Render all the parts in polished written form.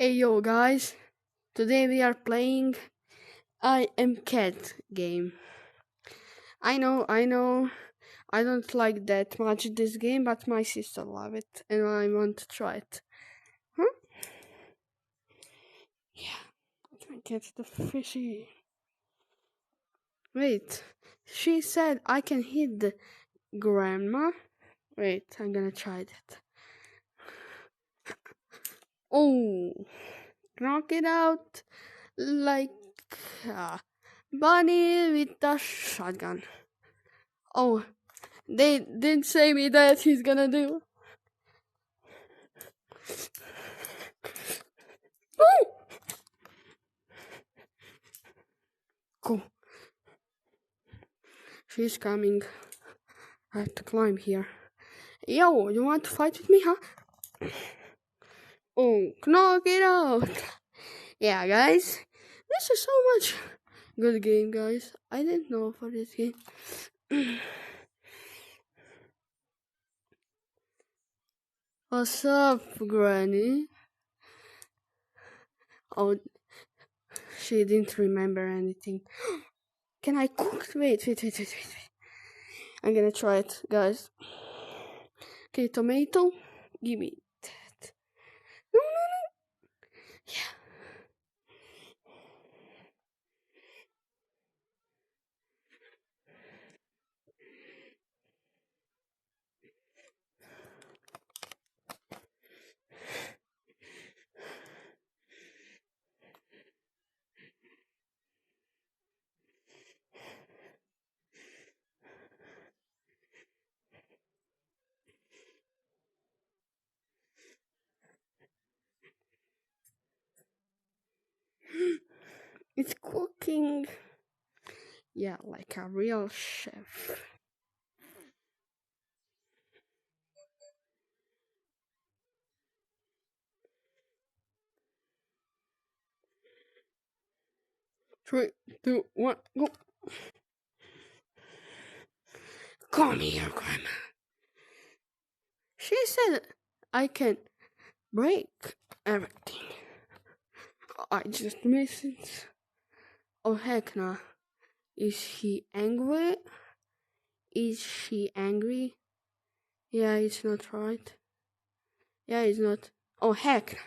Hey yo guys, today we are playing I Am Cat game. I know, I don't like that much this game, but my sister love it and I want to try it. Huh? Yeah, let me get the fishy. Wait, she said I can hit the grandma. Wait, I'm gonna try that. Oh, knock it out like a bunny with a shotgun. Oh, they didn't say me that he's gonna do. Oh! Cool. She's coming. I have to climb here. Yo, you want to fight with me, huh? Oh, knock it out. Yeah, guys. This is so much good game, guys. I didn't know for this game. What's up, Granny? Oh, she didn't remember anything. Can I cook? Wait. I'm gonna try it, guys. Okay, tomato. Give me that. No. Yeah. It's cooking. Yeah, like a real chef. Three, two, one, go. Come here, Grandma. She said I can break everything. I just missed it. Oh, heck nah. Is he angry? Is she angry? Yeah, it's not right. Yeah, it's not. Oh, heck.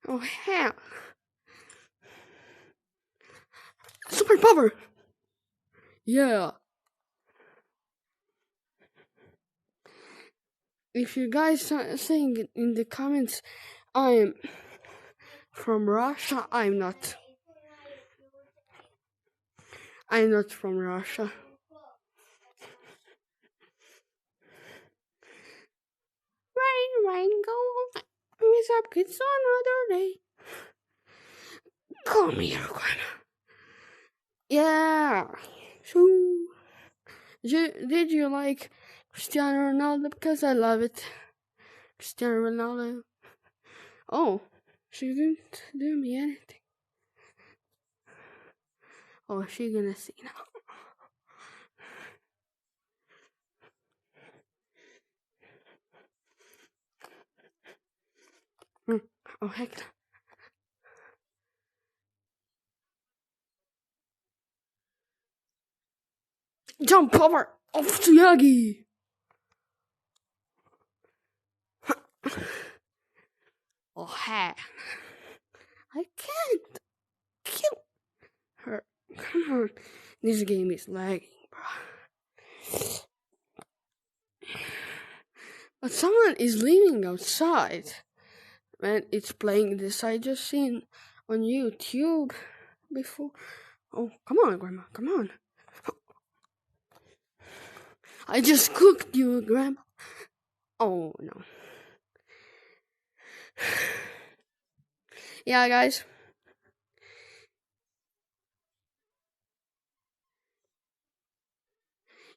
Oh, hell. Superpower! Yeah. If you guys are saying in the comments, I'm from Russia, I'm not. I'm not from Russia. Rain, go. Miss up kids another day. Come here, Grandma. Yeah. So, did you like Cristiano Ronaldo? Because I love it. Cristiano Ronaldo. Oh, she didn't do me anything. Oh, she gonna see now. Oh, heck no. Jump over off to Yagi. Oh, heck. I can't kill her. Come on. This game is lagging, bro. But someone is leaving outside. Man, it's playing this. I just seen on YouTube before. Oh, come on, Grandma. Come on. I just cooked you, Grandma. Oh, no. Yeah, guys.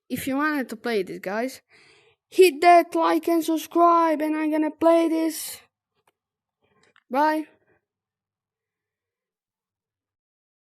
If you wanted to play this, guys, hit that like and subscribe, and I'm gonna play this. Bye.